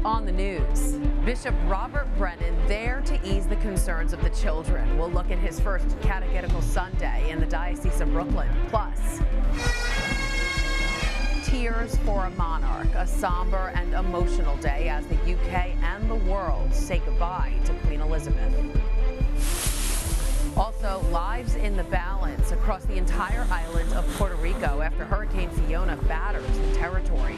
On the news, Bishop Robert Brennan there to ease the concerns of the children. We'll look at his first Catechetical Sunday in the Diocese of Brooklyn. Plus, tears for a monarch, a somber and emotional day as the UK and the world say goodbye to Queen Elizabeth. Also, lives in the balance across the entire island of Puerto Rico after Hurricane Fiona batters the territory.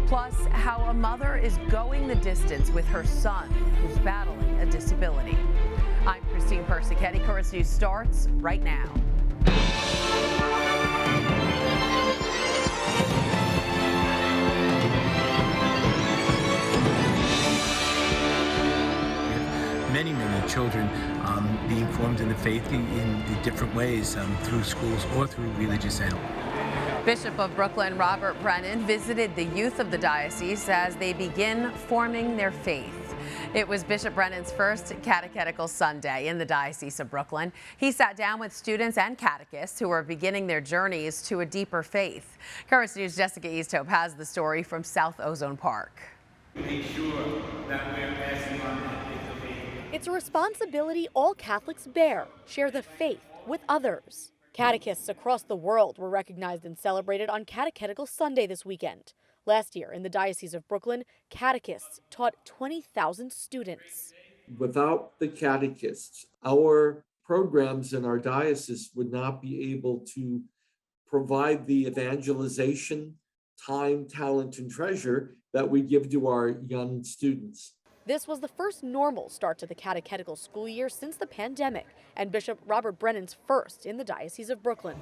Plus, how a mother is going the distance with her son, who's battling a disability. I'm Christine Persichetti. Currents News starts right now. Many children being formed in the faith in different ways through schools or through religious ed. Bishop of Brooklyn Robert Brennan visited the youth of the diocese as they begin forming their faith. It was Bishop Brennan's first Catechetical Sunday in the Diocese of Brooklyn. He sat down with students and catechists who are beginning their journeys to a deeper faith. Currents News' Jessica Easthope has the story from South Ozone Park. Make sure that we're passing on that gift of faith. It's a responsibility all Catholics bear, share the faith with others. Catechists across the world were recognized and celebrated on Catechetical Sunday this weekend. Last year, in the Diocese of Brooklyn, catechists taught 20,000 students. Without the catechists, our programs in our diocese would not be able to provide the evangelization, time, talent, and treasure that we give to our young students. This was the first normal start to the catechetical school year since the pandemic, and Bishop Robert Brennan's first in the Diocese of Brooklyn.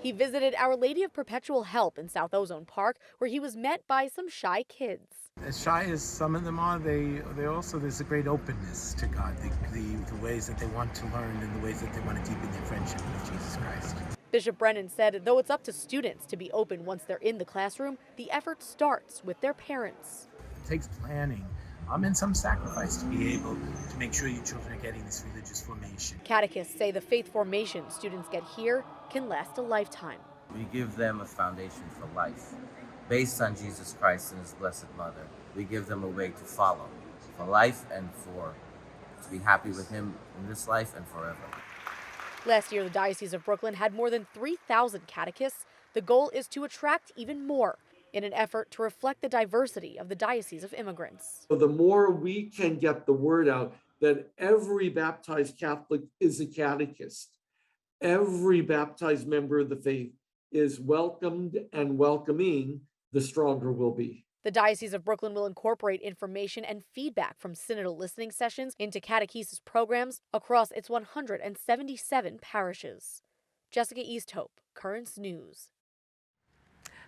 He visited Our Lady of Perpetual Help in South Ozone Park, where he was met by some shy kids. As shy as some of them are, they also, there's a great openness to God, the ways that they want to learn and the ways that they want to deepen their friendship with Jesus Christ. Bishop Brennan said though it's up to students to be open once they're in the classroom, the effort starts with their parents. It takes planning and some sacrifice to be able to make sure your children are getting this religious formation. Catechists say the faith formation students get here can last a lifetime. We give them a foundation for life based on Jesus Christ and his Blessed Mother. We give them a way to follow for life and to be happy with him in this life and forever. Last year, the Diocese of Brooklyn had more than 3,000 catechists. The goal is to attract even more in an effort to reflect the diversity of the Diocese of Immigrants. So the more we can get the word out that every baptized Catholic is a catechist, every baptized member of the faith is welcomed and welcoming, the stronger we'll be. The Diocese of Brooklyn will incorporate information and feedback from synodal listening sessions into catechesis programs across its 177 parishes. Jessica Easthope, Currents News.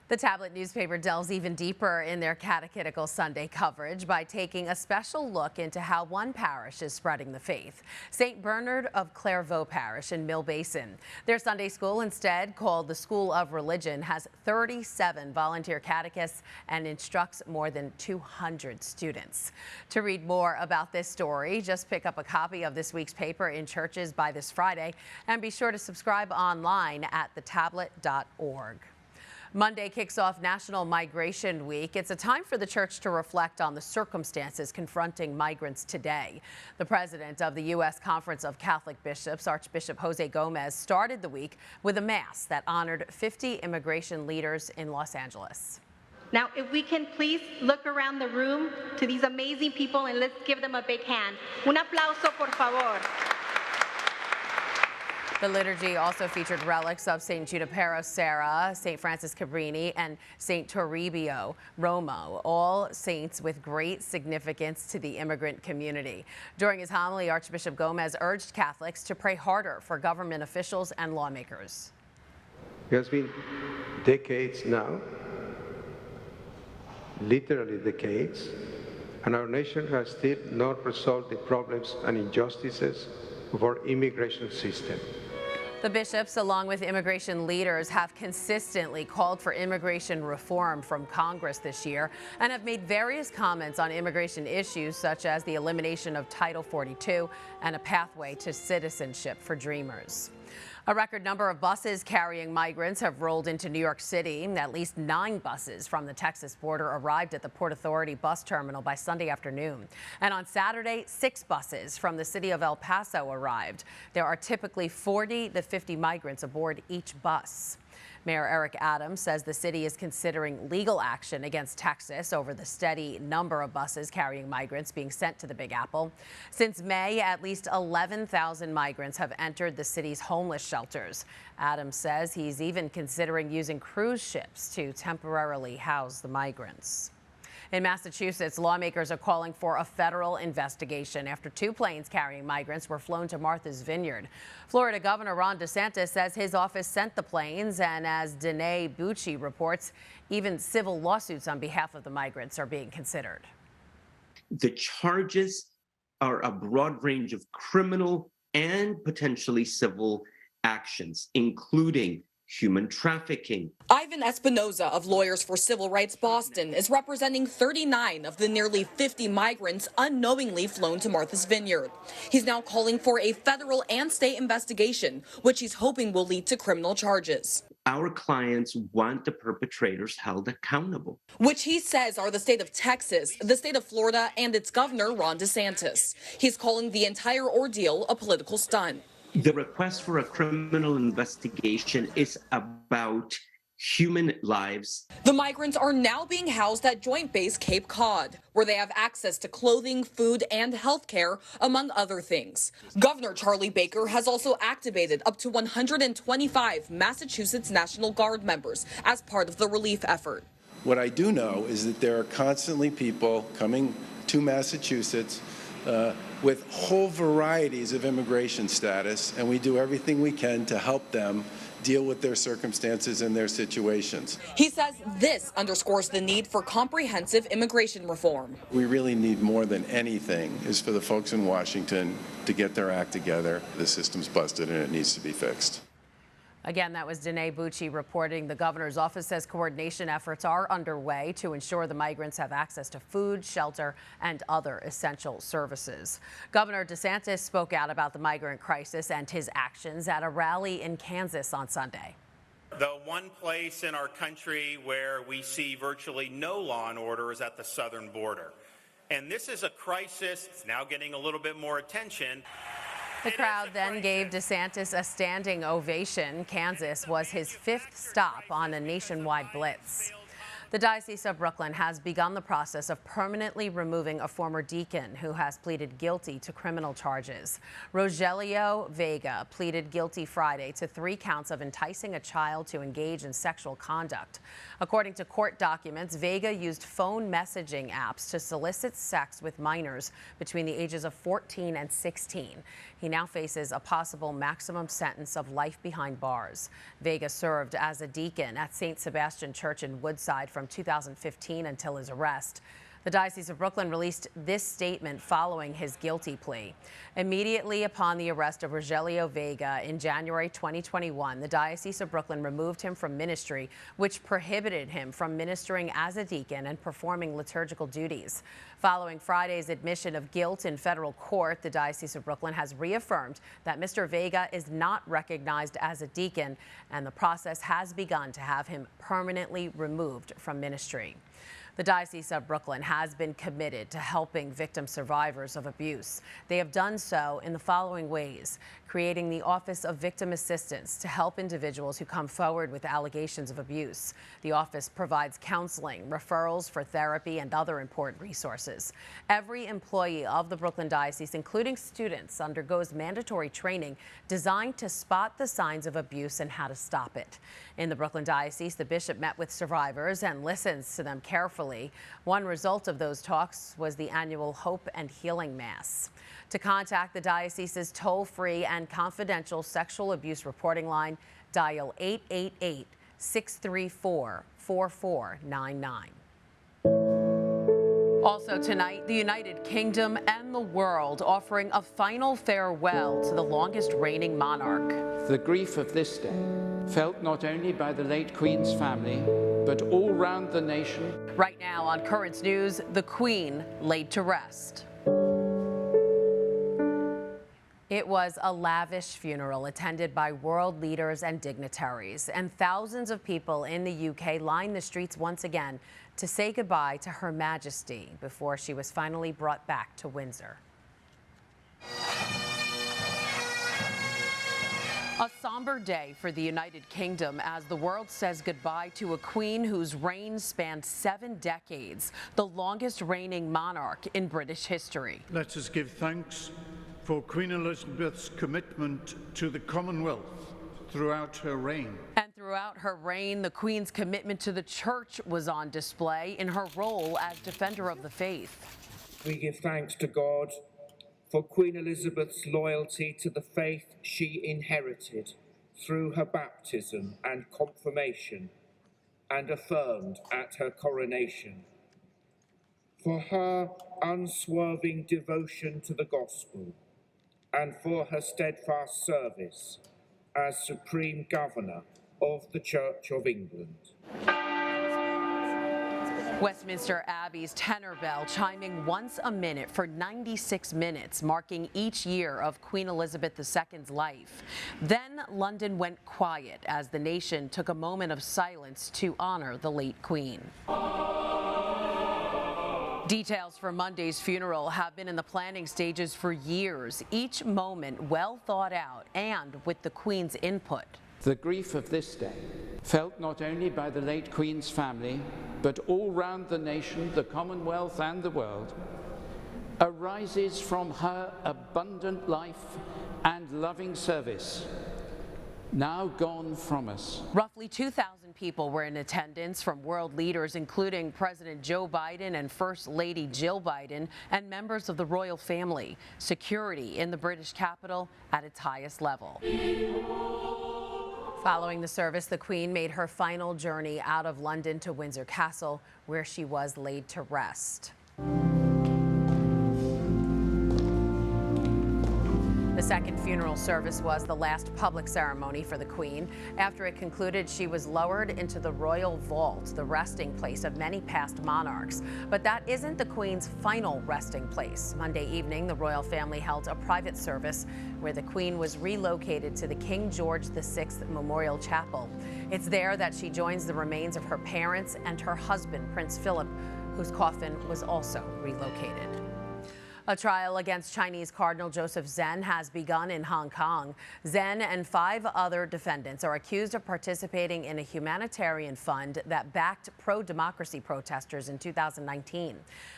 The tablet newspaper delves even deeper in their Catechetical Sunday coverage by taking a special look into how one parish is spreading the faith, St. Bernard of Clairvaux Parish in Mill Basin. Their Sunday school, instead called the School of Religion, has 37 volunteer catechists and instructs more than 200 students. To read more about this story, just pick up a copy of this week's paper in churches by this Friday, and be sure to subscribe online at thetablet.org. Monday kicks off National Migration Week. It's a time for the church to reflect on the circumstances confronting migrants today. The president of the U.S. Conference of Catholic Bishops, Archbishop Jose Gomez, started the week with a mass that honored 50 immigration leaders in Los Angeles. Now, if we can please look around the room to these amazing people and let's give them a big hand. Un aplauso, por favor. The liturgy also featured relics of St. Junipero Serra, St. Francis Cabrini, and St. Toribio Romo, all saints with great significance to the immigrant community. During his homily, Archbishop Gomez urged Catholics to pray harder for government officials and lawmakers. It has been decades now, literally decades, and our nation has still not resolved the problems and injustices of our immigration system. The bishops, along with immigration leaders, have consistently called for immigration reform from Congress this year and have made various comments on immigration issues such as the elimination of Title 42 and a pathway to citizenship for Dreamers. A record number of buses carrying migrants have rolled into New York City. At least 9 buses from the Texas border arrived at the Port Authority bus terminal by Sunday afternoon. And on Saturday, 6 buses from the city of El Paso arrived. There are typically 40 to 50 migrants aboard each bus. Mayor Eric Adams says the city is considering legal action against Texas over the steady number of buses carrying migrants being sent to the Big Apple. Since May, at least 11,000 migrants have entered the city's homeless shelters. Adams says he's even considering using cruise ships to temporarily house the migrants. In Massachusetts, lawmakers are calling for a federal investigation after 2 planes carrying migrants were flown to Martha's Vineyard. Florida Governor Ron DeSantis says his office sent the planes, and as Danae Bucci reports, even civil lawsuits on behalf of the migrants are being considered. The charges are a broad range of criminal and potentially civil actions, including human trafficking. Ivan Espinoza of Lawyers for Civil Rights Boston is representing 39 of the nearly 50 migrants unknowingly flown to Martha's Vineyard. He's now calling for a federal and state investigation, which he's hoping will lead to criminal charges. Our clients want the perpetrators held accountable, which he says are the state of Texas, the state of Florida, and its governor, Ron DeSantis. He's calling the entire ordeal a political stunt. The request for a criminal investigation is about human lives. The migrants are now being housed at Joint Base Cape Cod, where they have access to clothing, food, and health care, among other things. Governor Charlie Baker has also activated up to 125 Massachusetts National Guard members as part of the relief effort. What I do know is that there are constantly people coming to Massachusetts with whole varieties of immigration status, and we do everything we can to help them deal with their circumstances and their situations. He says this underscores the need for comprehensive immigration reform. We really need more than anything is for the folks in Washington to get their act together. The system's busted and it needs to be fixed. Again, that was Danae Bucci reporting. The governor's office says coordination efforts are underway to ensure the migrants have access to food, shelter, and other essential services. Governor DeSantis spoke out about the migrant crisis and his actions at a rally in Kansas on Sunday. The one place in our country where we see virtually no law and order is at the southern border. And this is a crisis. It's now getting a little bit more attention. The crowd then gave DeSantis a standing ovation. Kansas was his 5th stop on a nationwide blitz. The Diocese of Brooklyn has begun the process of permanently removing a former deacon who has pleaded guilty to criminal charges. Rogelio Vega pleaded guilty Friday to 3 counts of enticing a child to engage in sexual conduct. According to court documents, Vega used phone messaging apps to solicit sex with minors between the ages of 14 and 16. He now faces a possible maximum sentence of life behind bars. Vega served as a deacon at St. Sebastian Church in Woodside from 2015 until his arrest. The Diocese of Brooklyn released this statement following his guilty plea. Immediately upon the arrest of Rogelio Vega in January 2021, the Diocese of Brooklyn removed him from ministry, which prohibited him from ministering as a deacon and performing liturgical duties. Following Friday's admission of guilt in federal court, the Diocese of Brooklyn has reaffirmed that Mr. Vega is not recognized as a deacon, and the process has begun to have him permanently removed from ministry. The Diocese of Brooklyn has been committed to helping victim survivors of abuse. They have done so in the following ways: creating the Office of Victim Assistance to help individuals who come forward with allegations of abuse. The office provides counseling, referrals for therapy, and other important resources. Every employee of the Brooklyn Diocese, including students, undergoes mandatory training designed to spot the signs of abuse and how to stop it. In the Brooklyn Diocese, the bishop met with survivors and listens to them carefully. One result of those talks was the annual Hope and Healing Mass. To contact the diocese's toll-free and confidential sexual abuse reporting line, dial 888-634-4499. Also tonight, the United Kingdom and the world offering a final farewell to the longest reigning monarch. The grief of this day, felt not only by the late Queen's family, but all round the nation. Right now on Currents News, the Queen laid to rest. It was a lavish funeral attended by world leaders and dignitaries, and thousands of people in the UK lined the streets once again to say goodbye to Her Majesty before she was finally brought back to Windsor. A somber day for the United Kingdom as the world says goodbye to a queen whose reign spanned 7 decades, the longest reigning monarch in British history. Let us give thanks for Queen Elizabeth's commitment to the Commonwealth throughout her reign. And throughout her reign, the Queen's commitment to the Church was on display in her role as defender of the faith. We give thanks to God for Queen Elizabeth's loyalty to the faith she inherited through her baptism and confirmation and affirmed at her coronation, for her unswerving devotion to the gospel, and for her steadfast service as Supreme Governor of the Church of England. Westminster Abbey's tenor bell chiming once a minute for 96 minutes, marking each year of Queen Elizabeth II's life. Then London went quiet as the nation took a moment of silence to honor the late Queen. Details for Monday's funeral have been in the planning stages for years, each moment well thought out and with the Queen's input. The grief of this day, felt not only by the late Queen's family, but all round the nation, the Commonwealth and the world, arises from her abundant life and loving service, now gone from us. Roughly 2,000 people were in attendance from world leaders, including President Joe Biden and First Lady Jill Biden, and members of the royal family. Security in the British capital at its highest level. Following the service, the Queen made her final journey out of London to Windsor Castle, where she was laid to rest. The second funeral service was the last public ceremony for the Queen. After it concluded, she was lowered into the Royal Vault, the resting place of many past monarchs. But that isn't the Queen's final resting place. Monday evening, the royal family held a private service where the Queen was relocated to the King George VI Memorial Chapel. It's there that she joins the remains of her parents and her husband, Prince Philip, whose coffin was also relocated. A trial against Chinese Cardinal Joseph Zen has begun in Hong Kong. Zen and 5 other defendants are accused of participating in a humanitarian fund that backed pro-democracy protesters in 2019.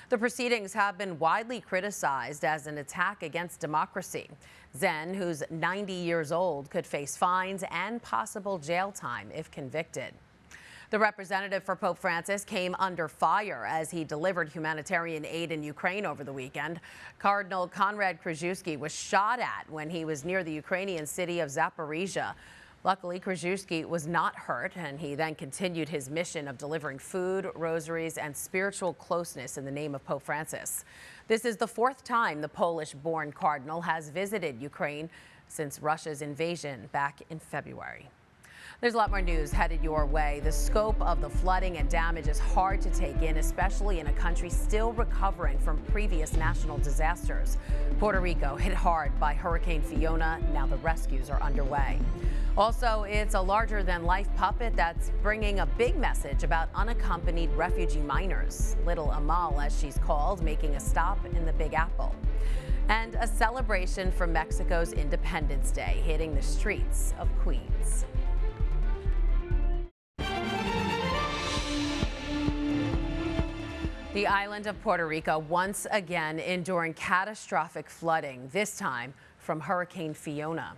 The proceedings have been widely criticized as an attack against democracy. Zen, who's 90 years old, could face fines and possible jail time if convicted. The representative for Pope Francis came under fire as he delivered humanitarian aid in Ukraine over the weekend. Cardinal Konrad Krajewski was shot at when he was near the Ukrainian city of Zaporizhia. Luckily, Krajewski was not hurt, and he then continued his mission of delivering food, rosaries, and spiritual closeness in the name of Pope Francis. This is the 4th time the Polish-born cardinal has visited Ukraine since Russia's invasion back in February. There's a lot more news headed your way. The scope of the flooding and damage is hard to take in, especially in a country still recovering from previous national disasters. Puerto Rico hit hard by Hurricane Fiona. Now the rescues are underway. Also, it's a larger-than-life puppet that's bringing a big message about unaccompanied refugee minors. Little Amal, as she's called, making a stop in the Big Apple. And a celebration for Mexico's Independence Day hitting the streets of Queens. The island of Puerto Rico once again enduring catastrophic flooding, this time from Hurricane Fiona.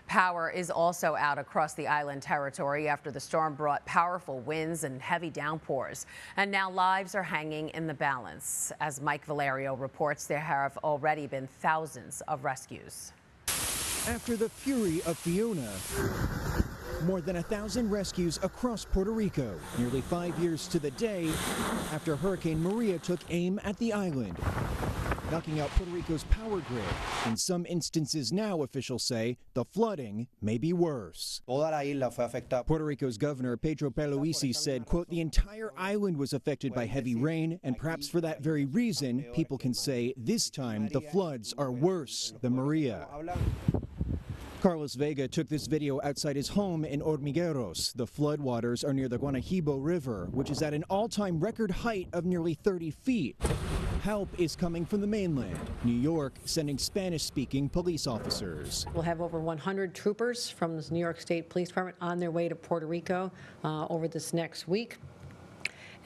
Power is also out across the island territory after the storm brought powerful winds and heavy downpours. And now lives are hanging in the balance. As Mike Valerio reports, there have already been thousands of rescues. After the fury of Fiona, more than 1,000 rescues across Puerto Rico, nearly 5 years to the day after Hurricane Maria took aim at the island. knocking out Puerto Rico's power grid. In some instances now, officials say, the flooding may be worse. Puerto Rico's governor, Pedro Pierluisi, said, quote, the entire island was affected by heavy rain, and perhaps for that very reason, people can say this time the floods are worse than Maria. Carlos Vega took this video outside his home in Hormigueros. The floodwaters are near the Guanajibo River, which is at an all-time record height of nearly 30 feet. Help is coming from the mainland. New York sending Spanish-speaking police officers. We'll have over 100 troopers from the New York State Police Department on their way to Puerto Rico over this next week.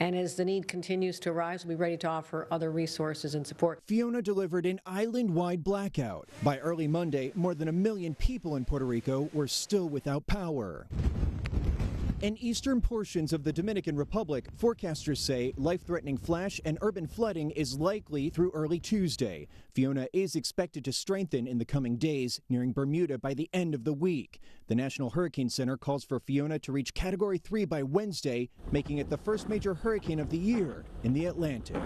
And as the need continues to rise, we'll be ready to offer other resources and support. Fiona delivered an island-wide blackout. By early Monday, more than 1 million people in Puerto Rico were still without power. In eastern portions of the Dominican Republic, forecasters say life-threatening flash and urban flooding is likely through early Tuesday. Fiona is expected to strengthen in the coming days, nearing Bermuda by the end of the week. The National Hurricane Center calls for Fiona to reach Category 3 by Wednesday, making it the first major hurricane of the year in the Atlantic.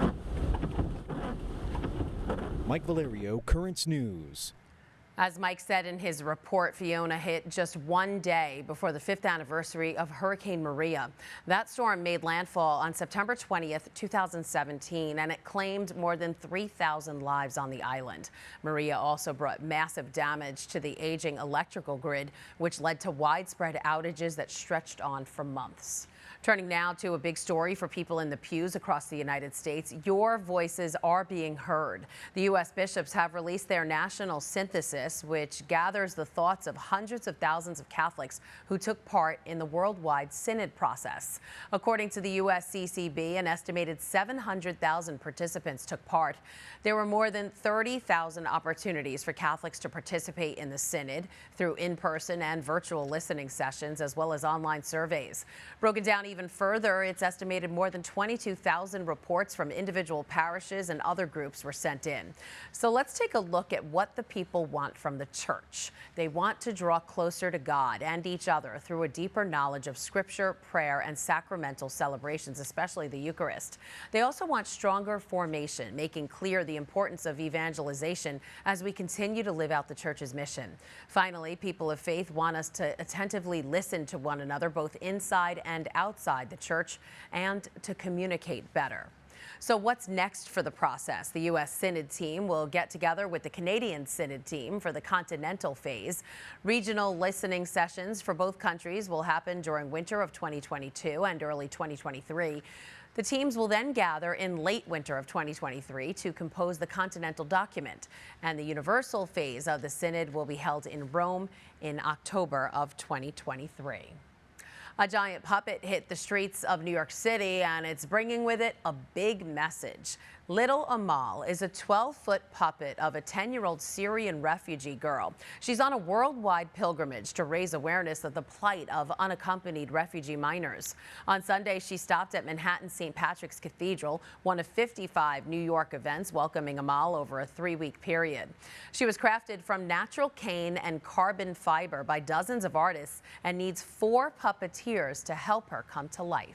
Mike Valerio, Currents News. As Mike said in his report, Fiona hit just one day before the 5th anniversary of Hurricane Maria. That storm made landfall on September 20th, 2017, and it claimed more than 3,000 lives on the island. Maria also brought massive damage to the aging electrical grid, which led to widespread outages that stretched on for months. Turning now to a big story for people in the pews across the United States. Your voices are being heard. The U.S. bishops have released their national synthesis, which gathers the thoughts of hundreds of thousands of Catholics who took part in the worldwide synod process. According to the USCCB, an estimated 700,000 participants took part. There were more than 30,000 opportunities for Catholics to participate in the synod through in-person and virtual listening sessions, as well as online surveys. Broken down even further, it's estimated more than 22,000 reports from individual parishes and other groups were sent in. So let's take a look at what the people want from the church. They want to draw closer to God and each other through a deeper knowledge of Scripture, prayer, and sacramental celebrations, especially the Eucharist. They also want stronger formation, making clear the importance of evangelization as we continue to live out the church's mission. Finally, people of faith want us to attentively listen to one another, both inside and outside the church, and to communicate better. So what's next for the process? The U.S. Synod team will get together with the Canadian Synod team for the continental phase. Regional listening sessions for both countries will happen during winter of 2022 and early 2023. The teams will then gather in late winter of 2023 to compose the continental document, and the universal phase of the Synod will be held in Rome in October of 2023. A giant puppet hit the streets of New York City, and it's bringing with it a big message. Little Amal is a 12-foot puppet of a 10-year-old Syrian refugee girl. She's on a worldwide pilgrimage to raise awareness of the plight of unaccompanied refugee minors. On Sunday, she stopped at Manhattan St. Patrick's Cathedral, one of 55 New York events welcoming Amal over a 3-week period. She was crafted from natural cane and carbon fiber by dozens of artists and needs 4 puppeteers to help her come to life.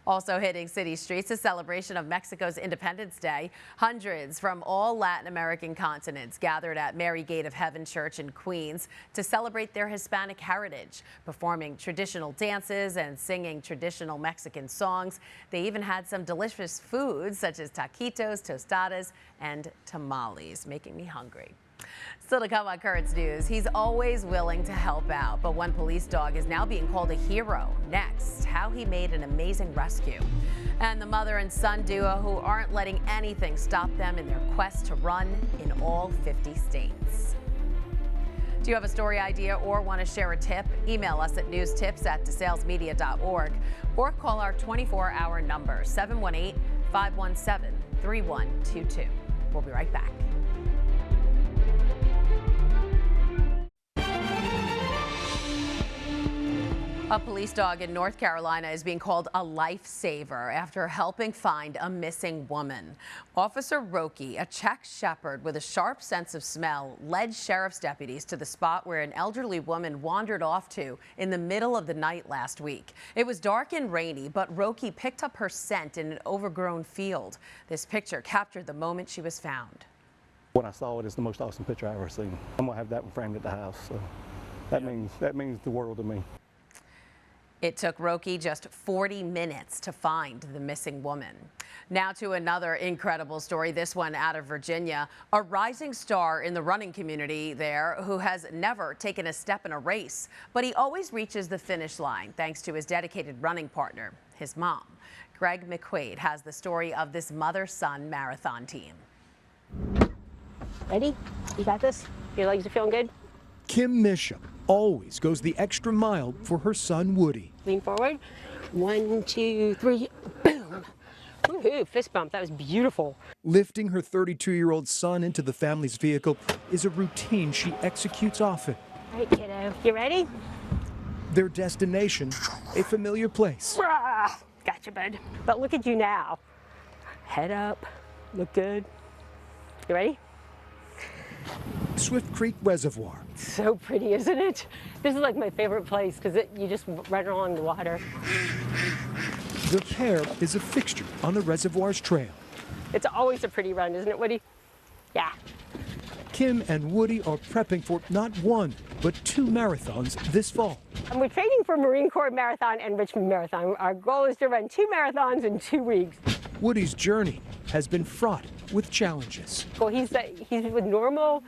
Also hitting city streets, a celebration of Mexico's Independence Day. Hundreds from all Latin American continents gathered at Mary Gate of Heaven Church in Queens to celebrate their Hispanic heritage, performing traditional dances and singing traditional Mexican songs. They even had some delicious foods such as taquitos, tostadas, and tamales, making me hungry. Still to come on Currents News, he's always willing to help out, but one police dog is now being called a hero. Next, how he made an amazing rescue. And the mother and son duo who aren't letting anything stop them in their quest to run in all 50 states. Do you have a story idea or want to share a tip? Email us at newstips@desalesmedia.org or call our 24-hour number, 718-517-3122. We'll be right back. A police dog in North Carolina is being called a lifesaver after helping find a missing woman. Officer Roki, a Czech shepherd with a sharp sense of smell, led sheriff's deputies to the spot where an elderly woman wandered off to in the middle of the night last week. It was dark and rainy, but Roki picked up her scent in an overgrown field. This picture captured the moment she was found. When I saw it, it's the most awesome picture I've ever seen. I'm gonna have that one framed at the house, so that means the world to me. It took Roki just 40 minutes to find the missing woman. Now to another incredible story, this one out of Virginia. A rising star in the running community there who has never taken a step in a race, but he always reaches the finish line thanks to his dedicated running partner, his mom. Greg McQuaid has the story of this mother-son marathon team. Ready? You got this? Your legs are feeling good? Kim Misham always goes the extra mile for her son Woody. Lean forward. 1, 2, 3, boom. Woohoo, fist bump, that was beautiful. Lifting her 32-year-old son into the family's vehicle is a routine she executes often. All right, kiddo, you ready? Their destination, a familiar place. Gotcha, bud. But look at you now. Head up, look good. You ready? Swift Creek Reservoir. So pretty, isn't it? This is like my favorite place because you just run along the water. The pair is a fixture on the reservoir's trail. It's always a pretty run, isn't it, Woody? Yeah. Kim and Woody are prepping for not one, but 2 marathons this fall. And we're training for Marine Corps Marathon and Richmond Marathon. Our goal is to run 2 marathons in 2 weeks. Woody's journey has been fraught with challenges. Well, he's a normal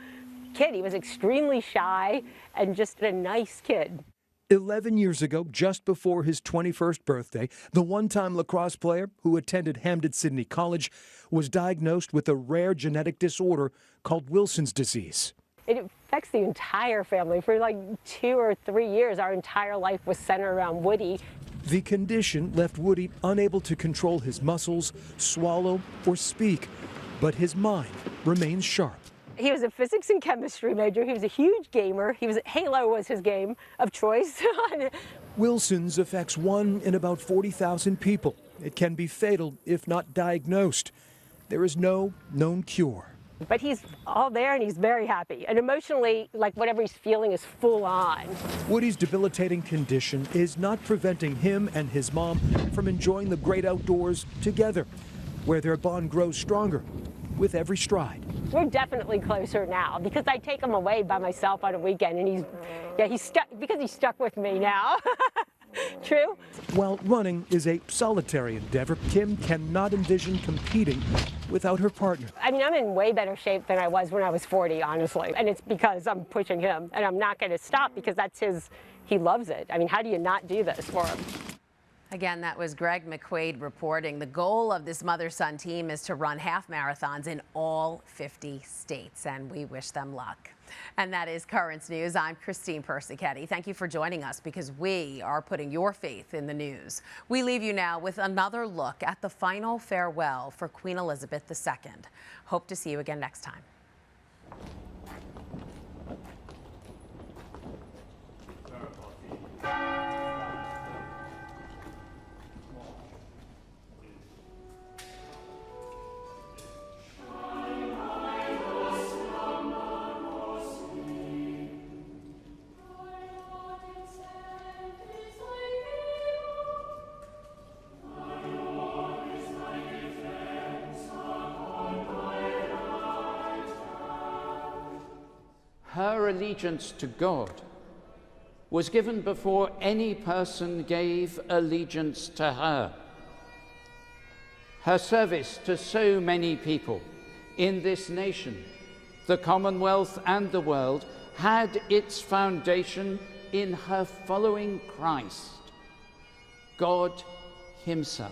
kid. He was extremely shy and just a nice kid. 11 years ago, just before his 21st birthday, the one-time lacrosse player who attended Hampden-Sydney College was diagnosed with a rare genetic disorder called Wilson's disease. It affects the entire family. For like 2 or 3 years, our entire life was centered around Woody. The condition left Woody unable to control his muscles, swallow, or speak, but his mind remains sharp. He was a physics and chemistry major. He was a huge gamer. Halo was his game of choice. Wilson's affects 1 in about 40,000 people. It can be fatal if not diagnosed. There is no known cure. But he's all there and he's very happy. And emotionally, like whatever he's feeling is full on. Woody's debilitating condition is not preventing him and his mom from enjoying the great outdoors together, where their bond grows stronger with every stride. We're definitely closer now because I take him away by myself on a weekend and he's stuck because he's stuck with me now. True? While running is a solitary endeavor, Kim cannot envision competing without her partner. I mean, I'm in way better shape than I was when I was 40, honestly. And it's because I'm pushing him and I'm not going to stop because he loves it. I mean, how do you not do this for him? Again, that was Greg McQuaid reporting. The goal of this mother-son team is to run half marathons in all 50 states, and we wish them luck. And that is Currents News. I'm Christine Persichetti. Thank you for joining us because we are putting your faith in the news. We leave you now with another look at the final farewell for Queen Elizabeth II. Hope to see you again next time. Her allegiance to God was given before any person gave allegiance to her. Her service to so many people in this nation, the Commonwealth and the world had its foundation in her following Christ, God Himself.